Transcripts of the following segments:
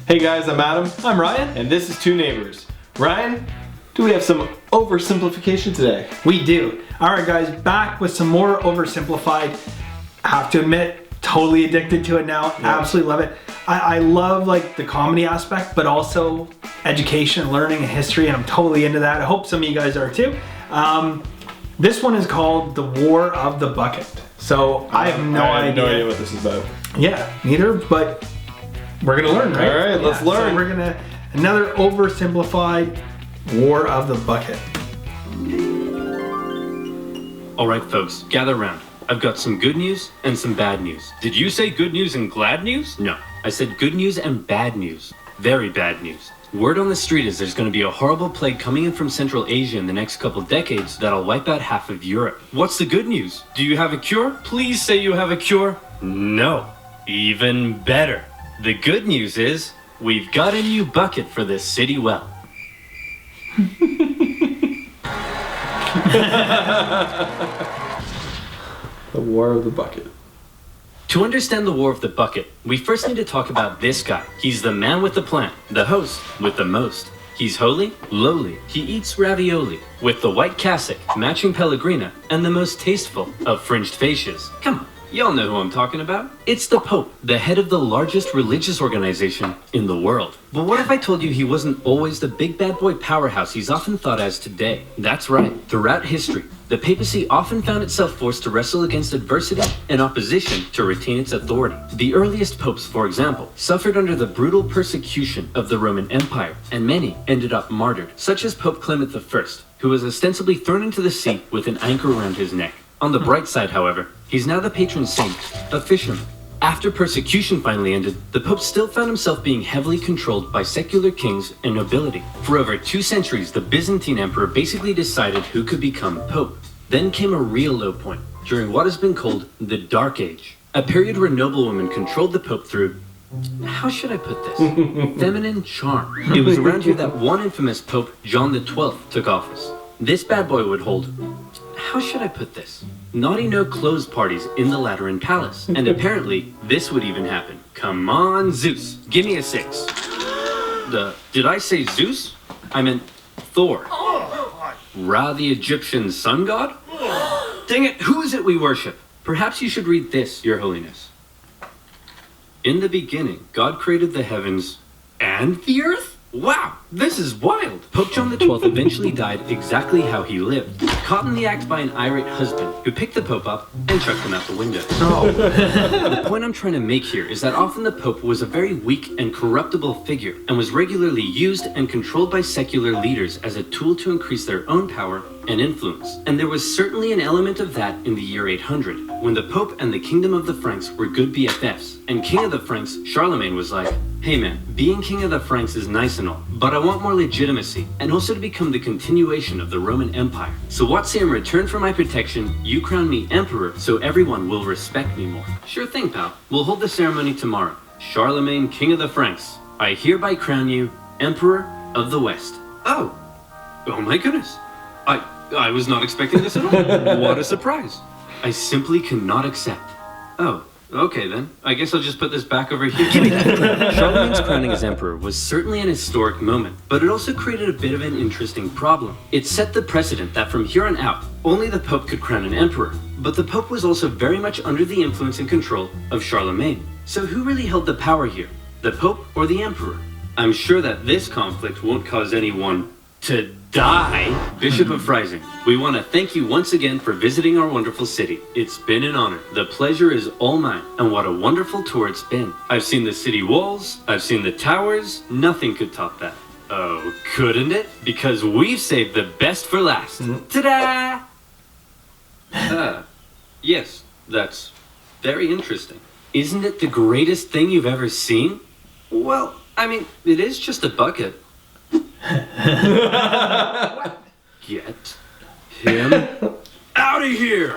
Hey guys, I'm Adam. I'm Ryan. And this is Two Neighbors. Ryan, do we have some oversimplification today? We do. All right guys, back with some more Oversimplified. I have to admit, totally addicted to it now. Yeah. Absolutely love it. I love like the comedy aspect, but also education, learning, and history, and I'm totally into that. I hope some of you guys are too. This one is called The War of the Bucket. So I have no idea what this is about. Yeah, neither, but we're gonna learn, right? All right, let's learn. So we're gonna, another oversimplified War of the Bucket. All right, folks, gather round. I've got some good news and some bad news. Did you say good news and glad news? No, I said good news and bad news. Very bad news. Word on the street is there's going to be a horrible plague coming in from Central Asia in the next couple decades that'll wipe out half of Europe. What's the good news? Do you have a cure? Please say you have a cure. No. Even better. The good news is we've got a new bucket for this city well. The War of the Bucket. To understand the War of the Bucket, we first need to talk about this guy. He's the man with the plan, the host with the most. He's holy, lowly, he eats ravioli, with the white cassock, matching pellegrina, and the most tasteful of fringed fascias. Come on, y'all know who I'm talking about. It's the Pope, the head of the largest religious organization in the world. But what if I told you he wasn't always the big bad boy powerhouse he's often thought as today? That's right, throughout history, the papacy often found itself forced to wrestle against adversity and opposition to retain its authority. The earliest popes, for example, suffered under the brutal persecution of the Roman Empire, and many ended up martyred, such as Pope Clement I, who was ostensibly thrown into the sea with an anchor around his neck. On the bright side, however, he's now the patron saint of fishermen. After persecution finally ended, the Pope still found himself being heavily controlled by secular kings and nobility. For over 2 centuries, the Byzantine emperor basically decided who could become Pope. Then came a real low point, during what has been called the Dark Age, a period where noblewomen controlled the Pope through, how should I put this, feminine charm. It was around here that one infamous Pope, John XII, took office. This bad boy would hold, how should I put this, naughty no-clothes parties in the Lateran Palace. And apparently, this would even happen. Come on, Zeus, give me a 6. Did I say Zeus? I meant Thor. Ra, the Egyptian sun god? Dang it, who is it we worship? Perhaps you should read this, Your Holiness. In the beginning, God created the heavens and the earth? Wow, this is wild! Pope John XII eventually died exactly how he lived, caught in the act by an irate husband who picked the Pope up and chucked him out the window. Oh. The point I'm trying to make here is that often the Pope was a very weak and corruptible figure and was regularly used and controlled by secular leaders as a tool to increase their own power and influence. And there was certainly an element of that in the year 800, when the Pope and the Kingdom of the Franks were good BFFs, and King of the Franks, Charlemagne, was like, hey man, being King of the Franks is nice and all, but I want more legitimacy, and also to become the continuation of the Roman Empire. So what say in return for my protection, you crown me Emperor so everyone will respect me more? Sure thing, pal. We'll hold the ceremony tomorrow. Charlemagne, King of the Franks, I hereby crown you Emperor of the West. Oh my goodness. I was not expecting this at all. What a surprise. I simply cannot accept. Oh, okay then. I guess I'll just put this back over here. Give me that. Charlemagne's crowning as emperor was certainly an historic moment, but it also created a bit of an interesting problem. It set the precedent that from here on out, only the Pope could crown an emperor. But the Pope was also very much under the influence and control of Charlemagne. So who really held the power here? The Pope or the Emperor? I'm sure that this conflict won't cause anyone to die. Bishop of Freising, we want to thank you once again for visiting our wonderful city. It's been an honor. The pleasure is all mine, and what a wonderful tour it's been. I've seen the city walls, I've seen the towers, nothing could top that. Oh, couldn't it? Because we've saved the best for last. Ta-da! Yes, that's very interesting. Isn't it the greatest thing you've ever seen? Well, I mean, it is just a bucket. Get him out of here!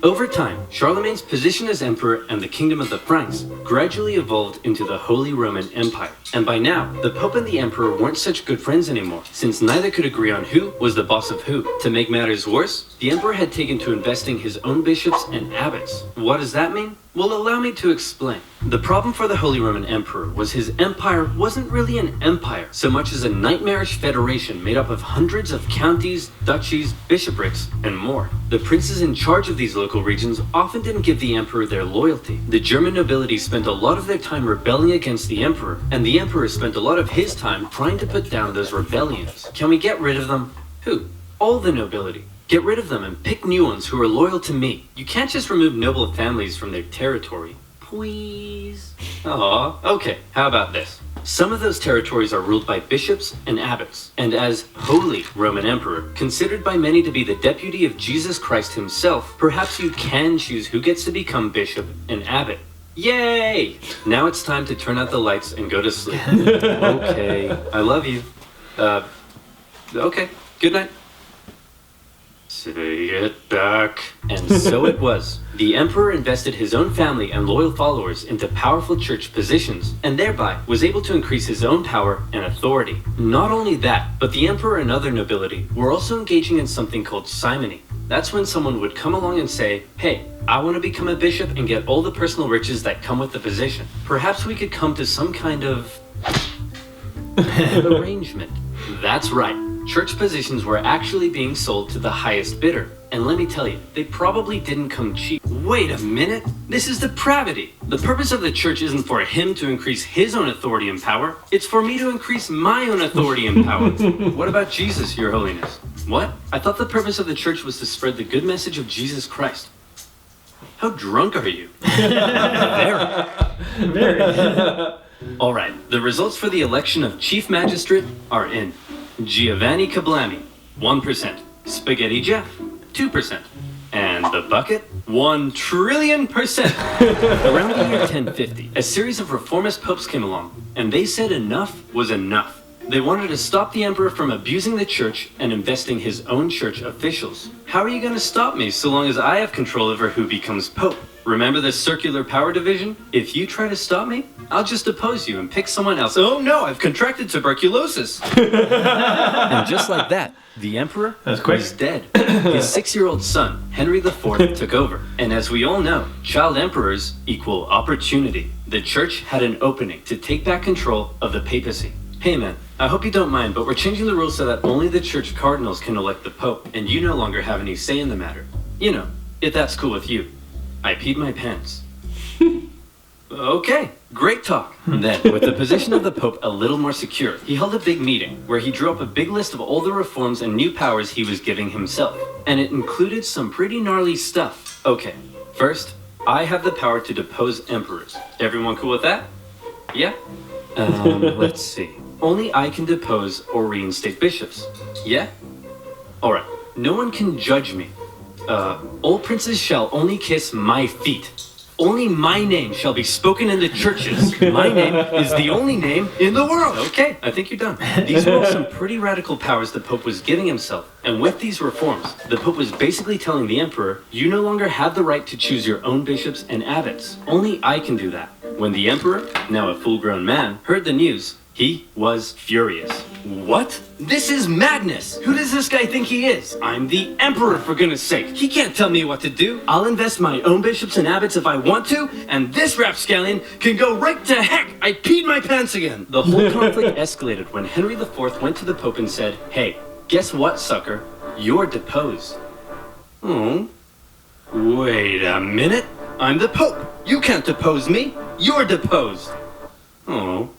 Over time, Charlemagne's position as emperor and the kingdom of the Franks gradually evolved into the Holy Roman Empire. And by now, the Pope and the Emperor weren't such good friends anymore, since neither could agree on who was the boss of who. To make matters worse, the Emperor had taken to investing his own bishops and abbots. What does that mean? Well, allow me to explain. The problem for the Holy Roman Emperor was his empire wasn't really an empire, so much as a nightmarish federation made up of hundreds of counties, duchies, bishoprics, and more. The princes in charge of these local regions often didn't give the emperor their loyalty. The German nobility spent a lot of their time rebelling against the emperor, and the emperor spent a lot of his time trying to put down those rebellions. Can we get rid of them? Who? All the nobility. Get rid of them and pick new ones who are loyal to me. You can't just remove noble families from their territory. Please? Aw, okay, how about this? Some of those territories are ruled by bishops and abbots, and as Holy Roman Emperor, considered by many to be the deputy of Jesus Christ himself, perhaps you can choose who gets to become bishop and abbot. Yay! Now it's time to turn out the lights and go to sleep. Okay, I love you. Okay, good night. Say it back. And so it was. The emperor invested his own family and loyal followers into powerful church positions, and thereby was able to increase his own power and authority. Not only that, but the emperor and other nobility were also engaging in something called simony. That's when someone would come along and say, hey, I want to become a bishop and get all the personal riches that come with the position. Perhaps we could come to some kind of arrangement. That's right. Church positions were actually being sold to the highest bidder. And let me tell you, they probably didn't come cheap. Wait a minute! This is depravity! The purpose of the church isn't for him to increase his own authority and power. It's for me to increase my own authority and power. What about Jesus, Your Holiness? What? I thought the purpose of the church was to spread the good message of Jesus Christ. How drunk are you? Very. Alright, the results for the election of Chief Magistrate are in. Giovanni Cablami, 1%. Spaghetti Jeff, 2%. And the bucket, 1 trillion %. Around the year 1050, a series of reformist popes came along, and they said enough was enough. They wanted to stop the emperor from abusing the church and investing his own church officials. How are you going to stop me so long as I have control over who becomes pope? Remember the circular power division? If you try to stop me, I'll just depose you and pick someone else. Oh no, I've contracted tuberculosis. And just like that, the emperor was dead. His 6-year-old son, Henry IV, took over. And as we all know, child emperors equal opportunity. The church had an opening to take back control of the papacy. Hey man, I hope you don't mind, but we're changing the rules so that only the church cardinals can elect the pope, and you no longer have any say in the matter. You know, if that's cool with you. I peed my pants. Okay, great talk. Then, with the position of the Pope a little more secure, he held a big meeting where he drew up a big list of all the reforms and new powers he was giving himself. And it included some pretty gnarly stuff. Okay, first, I have the power to depose emperors. Everyone cool with that? Yeah? Let's see. Only I can depose or reinstate bishops. Yeah? Alright, no one can judge me. All princes shall only kiss my feet. Only my name shall be spoken in the churches. My name is the only name in the world. Okay, I think you're done. These were all some pretty radical powers the Pope was giving himself. And with these reforms, the Pope was basically telling the Emperor, you no longer have the right to choose your own bishops and abbots. Only I can do that. When the Emperor, now a full-grown man, heard the news, he was furious. What? This is madness! Who does this guy think he is? I'm the Emperor, for goodness sake. He can't tell me what to do. I'll invest my own bishops and abbots if I want to, and this rapscallion can go right to heck! I peed my pants again! The whole conflict escalated when Henry IV went to the Pope and said, hey, guess what, sucker? You're deposed. Oh? Wait a minute? I'm the Pope! You can't depose me! You're deposed! Oh?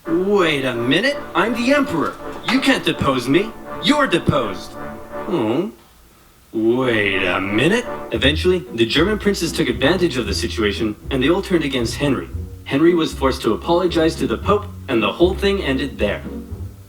Wait a minute, I'm the Emperor. You can't depose me. You're deposed. Oh. Wait a minute. Eventually, the German princes took advantage of the situation, and they all turned against Henry. Henry was forced to apologize to the Pope, and the whole thing ended there.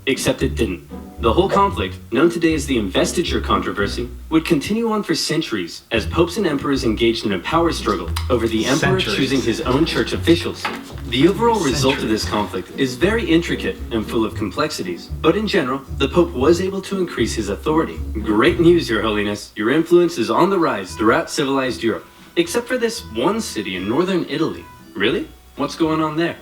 Except it didn't. The whole conflict, known today as the Investiture Controversy, would continue on for centuries as popes and emperors engaged in a power struggle over the emperor choosing his own church officials. The overall result of this conflict is very intricate and full of complexities, but in general, the Pope was able to increase his authority. Great news, Your Holiness. Your influence is on the rise throughout civilized Europe, except for this one city in northern Italy. Really? What's going on there?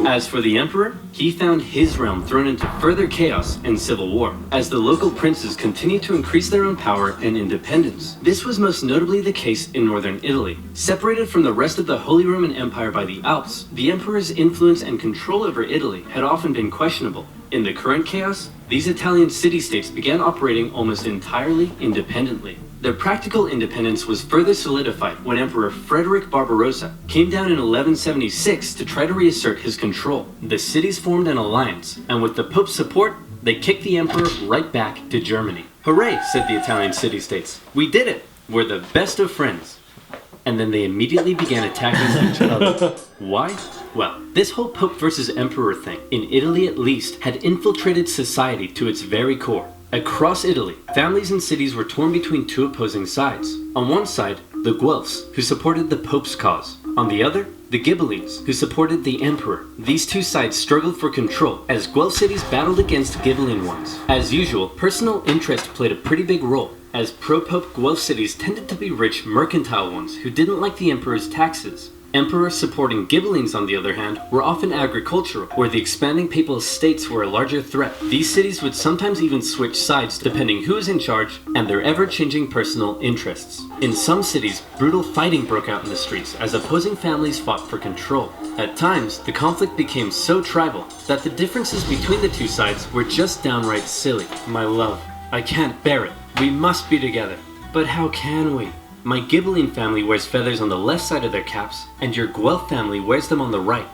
As for the emperor, he found his realm thrown into further chaos and civil war, as the local princes continued to increase their own power and independence. This was most notably the case in northern Italy. Separated from the rest of the Holy Roman Empire by the Alps, the emperor's influence and control over Italy had often been questionable. In the current chaos, these Italian city-states began operating almost entirely independently. Their practical independence was further solidified when Emperor Frederick Barbarossa came down in 1176 to try to reassert his control. The cities formed an alliance, and with the Pope's support, they kicked the emperor right back to Germany. "Hooray," said the Italian city-states. "We did it! We're the best of friends." And then they immediately began attacking each other. Why? Well, this whole Pope versus Emperor thing, in Italy at least, had infiltrated society to its very core. Across Italy, families and cities were torn between two opposing sides. On one side, the Guelphs, who supported the Pope's cause. On the other, the Ghibellines, who supported the Emperor. These two sides struggled for control as Guelph cities battled against Ghibelline ones. As usual, personal interest played a pretty big role, as pro-Pope Guelph cities tended to be rich mercantile ones who didn't like the Emperor's taxes. Emperors supporting Ghibellines, on the other hand, were often agricultural, where the expanding papal estates were a larger threat. These cities would sometimes even switch sides depending who was in charge and their ever-changing personal interests. In some cities, brutal fighting broke out in the streets as opposing families fought for control. At times, the conflict became so tribal that the differences between the two sides were just downright silly. "My love, I can't bear it. We must be together." But how can we? My Ghibelline family wears feathers on the left side of their caps, and your Guelph family wears them on the right.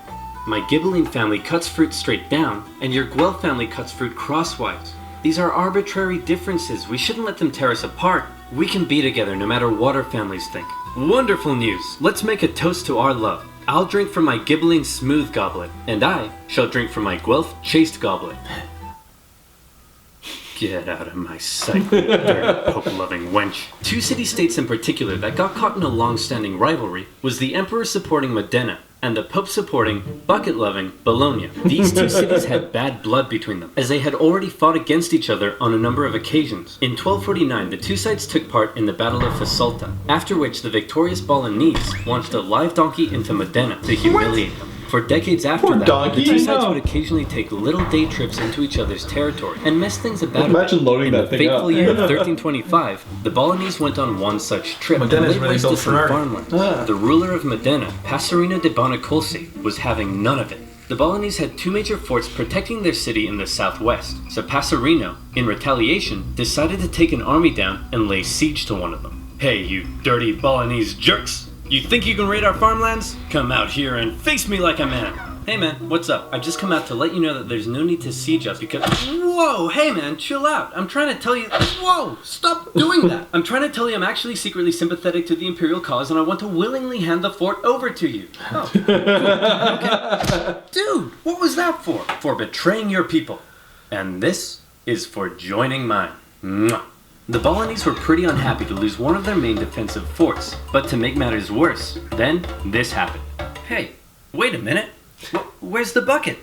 My Ghibelline family cuts fruit straight down, and your Guelph family cuts fruit crosswise. These are arbitrary differences. We shouldn't let them tear us apart. We can be together no matter what our families think. Wonderful news! Let's make a toast to our love. I'll drink from my Ghibelline smooth goblet, and I shall drink from my Guelph chaste goblet. Get out of my sight, you dirty Pope-loving wench. Two city-states in particular that got caught in a long-standing rivalry was the Emperor supporting Modena and the Pope supporting, bucket-loving, Bologna. These two cities had bad blood between them, as they had already fought against each other on a number of occasions. In 1249, the two sides took part in the Battle of Fasolta, after which the victorious Bolognese launched a live donkey into Modena to humiliate them. For decades after that, the two sides would occasionally take little day trips into each other's territory and mess things about. Imagine loading in that the thing up. fateful year of 1325, the Bolognese went on one such trip and laid waste to some farmland. The ruler of Modena, Passerino de Bonacolsi, was having none of it. The Bolognese had two major forts protecting their city in the southwest, so Passerino, in retaliation, decided to take an army down and lay siege to one of them. "Hey, you dirty Bolognese jerks! You think you can raid our farmlands? Come out here and face me like a man." "Hey man, what's up? I've just come out to let you know that there's no need to siege us because..." "Whoa, hey man, chill out. I'm trying to tell you..." "Whoa, stop doing that. I'm trying to tell you I'm actually secretly sympathetic to the imperial cause and I want to willingly hand the fort over to you." "Oh, cool. Okay. Dude, what was that for?" "For betraying your people. And this is for joining mine." Mwah. The Bolognese were pretty unhappy to lose one of their main defensive forts, but to make matters worse, then this happened. "Hey, wait a minute. Where's the bucket?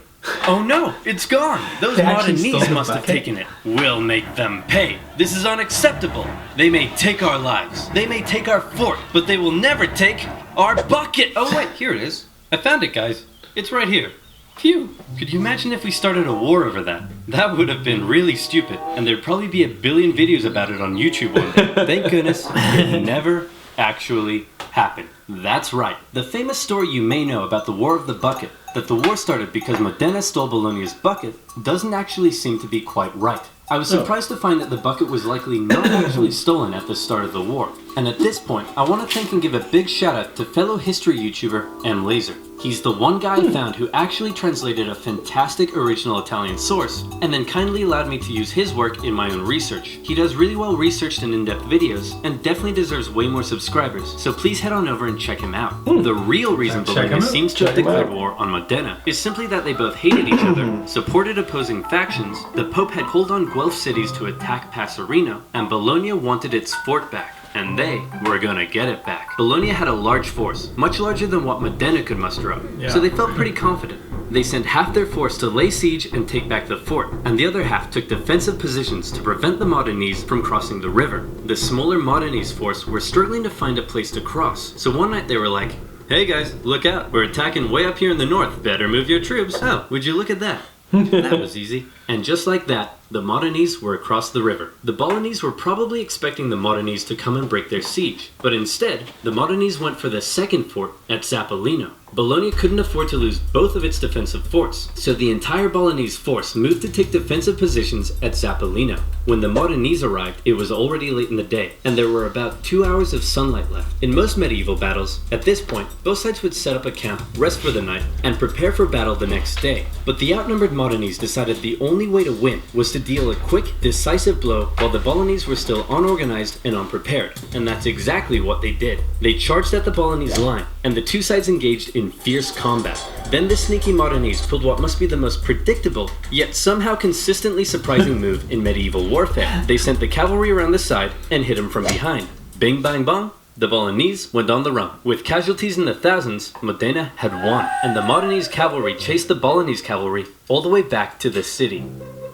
Oh no, it's gone. Those Modenese must have taken it. We'll make them pay. This is unacceptable. They may take our lives, they may take our fort, but they will never take our bucket." "Oh wait, here it is. I found it, guys. It's right here." Phew. Could you imagine if we started a war over that? That would have been really stupid, and there'd probably be a billion videos about it on YouTube one day. Thank goodness it never actually happened. That's right. The famous story you may know about the War of the Bucket, that the war started because Modena stole Bologna's bucket, doesn't actually seem to be quite right. I was surprised to find that the bucket was likely not actually stolen at the start of the war. And at this point, I want to thank and give a big shout out to fellow history YouTuber M. Laser. He's the one guy I found who actually translated a fantastic original Italian source, and then kindly allowed me to use his work in my own research. He does really well researched and in-depth videos, and definitely deserves way more subscribers, so please head on over and check him out. The real reason Bologna seems to have declared war on Modena is simply that they both hated each other, supported opposing factions, the Pope had called on Guelph cities to attack Passerino, and Bologna wanted its fort back. And they were gonna get it back. Bologna had a large force, much larger than what Modena could muster up, so they felt pretty confident. They sent half their force to lay siege and take back the fort, and the other half took defensive positions to prevent the Modenese from crossing the river. The smaller Modenese force were struggling to find a place to cross, so one night they were like, Hey guys, look out. We're attacking way up here in the north. Better move your troops. Oh, would you look at that? That was easy. And just like that, the Modenese were across the river. The Bolognese were probably expecting the Modenese to come and break their siege, but instead, the Modenese went for the second fort at Zappolino. Bologna couldn't afford to lose both of its defensive forts, so the entire Bolognese force moved to take defensive positions at Zappolino. When the Modenese arrived, it was already late in the day, and there were about 2 hours of sunlight left. In most medieval battles, at this point, both sides would set up a camp, rest for the night, and prepare for battle the next day. But the outnumbered Modenese decided the only way to win was to deal a quick, decisive blow while the Bolognese were still unorganized and unprepared. And that's exactly what they did. They charged at the Bolognese line, and the two sides engaged in fierce combat. Then the sneaky Modenese pulled what must be the most predictable, yet somehow consistently surprising move in medieval warfare. They sent the cavalry around the side and hit them from behind. Bing bang bong, the Bolognese went on the run. With casualties in the thousands, Modena had won, and the Modenese cavalry chased the Bolognese cavalry all the way back to the city.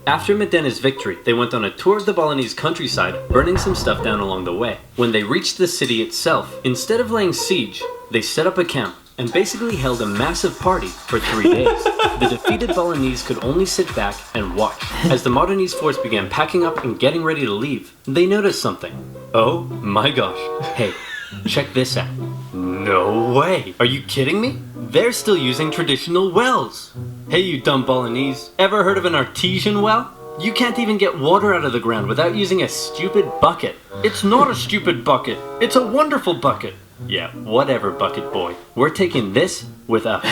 After Modena's victory, they went on a tour of the Bolognese countryside, burning some stuff down along the way. When they reached the city itself, instead of laying siege, they set up a camp and basically held a massive party for 3 days. The defeated Bolognese could only sit back and watch. As the Modenese force began packing up and getting ready to leave, they noticed something. Oh my gosh. Hey, check this out. No way. Are you kidding me? They're still using traditional wells. Hey you dumb Bolognese, ever heard of an artesian well? You can't even get water out of the ground without using a stupid bucket. It's not a stupid bucket. It's a wonderful bucket. Yeah, whatever, bucket boy. We're taking this with us.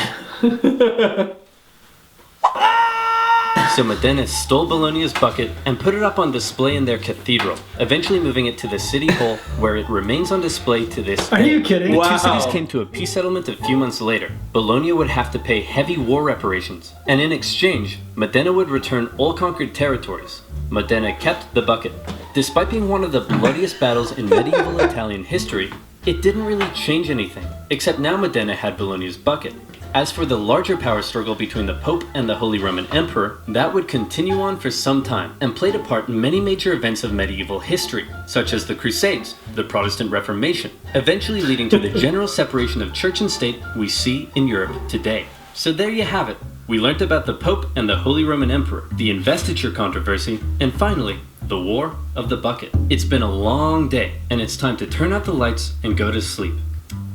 So Modena stole Bologna's bucket and put it up on display in their cathedral, eventually moving it to the city hall, where it remains on display to this day. Are you kidding? The Wow. two cities came to a peace settlement a few months later. Bologna would have to pay heavy war reparations, and in exchange, Modena would return all conquered territories. Modena kept the bucket. Despite being one of the bloodiest battles in medieval Italian history, it didn't really change anything, except now Modena had Bologna's bucket. As for the larger power struggle between the Pope and the Holy Roman Emperor, that would continue on for some time and played a part in many major events of medieval history, such as the Crusades, the Protestant Reformation, eventually leading to the general separation of church and state we see in Europe today. So there you have it. We learnt about the Pope and the Holy Roman Emperor, the Investiture Controversy, and finally, the War of the Bucket. It's been a long day, and it's time to turn out the lights and go to sleep.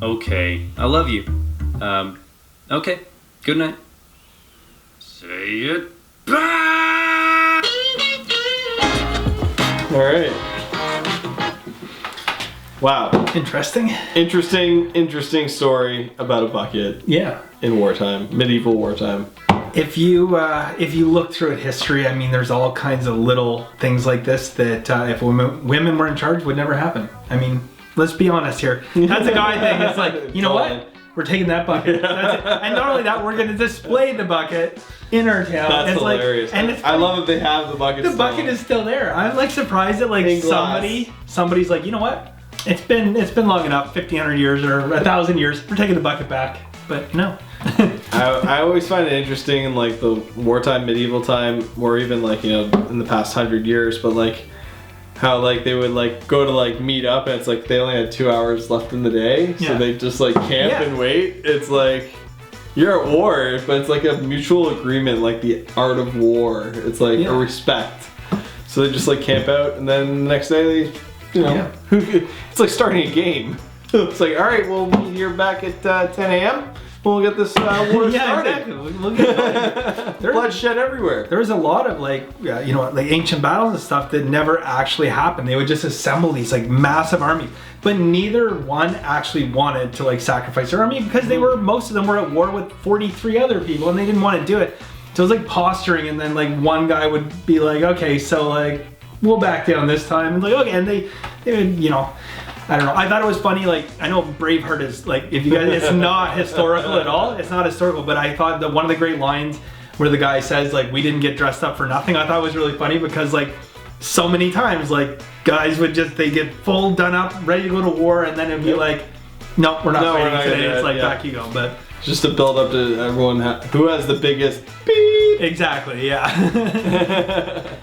Okay, I love you. Okay, good night. Say it back! Alright. Wow. Interesting. Interesting story about a bucket Yeah. in wartime, medieval wartime. If you look through history, I mean, there's all kinds of little things like this that if women were in charge would never happen. I mean, let's be honest here. That's a guy thing. It's like, you know what? We're taking that bucket. That's it. And not only that, we're going to display the bucket in our town. That's it's hilarious. Like, and it's I love that they have the bucket. the bucket is still there. I'm like surprised that like In glass. somebody's like, you know what? It's been long enough, 1,500 years or 1,000 years. We're taking the bucket back. But no. I always find it interesting in like the wartime, medieval time, or even like, you know, in the past 100 years, but like how like they would like go to like meet up and it's like they only had 2 hours left in the day, so Yeah. they just like camp Yeah. and wait. It's like you're at war, but it's like a mutual agreement, like the art of war. It's like Yeah. a respect. So they just like camp out, and then the next day they, you know, it's like starting a game. It's like, all right, we'll meet here back at 10 a.m. We'll get this war Yeah, started. exactly. We'll get going. Bloodshed everywhere. There was a lot of like, you know, like ancient battles and stuff that never actually happened. They would just assemble these like massive armies, but neither one actually wanted to like sacrifice their army because most of them were at war with 43 other people and they didn't want to do it. So it was like posturing, and then like one guy would be like, okay, so like we'll back down this time, and like okay, and they would, you know. I don't know. I thought it was funny. Like, I know Braveheart is like, if you guys, it's not historical at all. It's not historical, but I thought that one of the great lines where the guy says like, "We didn't get dressed up for nothing." I thought was really funny because like, so many times like guys would they get full done up, ready to go to war, and then it'd be like, "No, we're not fighting today." It's like back you go. But just to build up to everyone who has the biggest beep. exactly, yeah,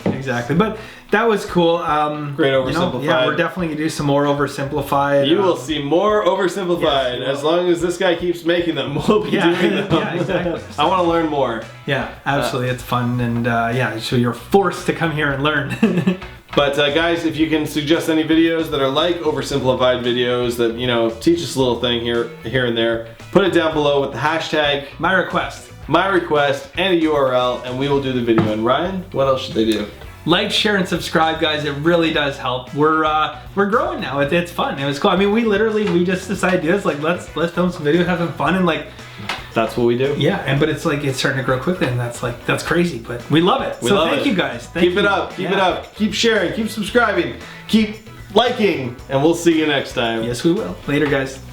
exactly. exactly. But that was cool. Great oversimplified. Yeah, we're definitely gonna do some more oversimplified. You will see more oversimplified as long as this guy keeps making them. We'll be doing them. Yeah, exactly. I want to learn more. Yeah, absolutely. It's fun, and so you're forced to come here and learn. But guys, if you can suggest any videos that are like oversimplified videos that, you know, teach us a little thing here and there, put it down below with the hashtag My request and a URL, and we will do the video. And Ryan, what else should they do? Like, share, and subscribe, guys. It really does help. We're growing now. It's fun. It was cool. I mean, we just decided to do this. Like, let's film some videos, have some fun, and like, that's what we do. Yeah, but it's like it's starting to grow quickly, and that's crazy. But we love it. Thank you guys. Keep it up. Keep it up. Keep sharing. Keep subscribing. Keep liking, and we'll see you next time. Yes, we will. Later, guys.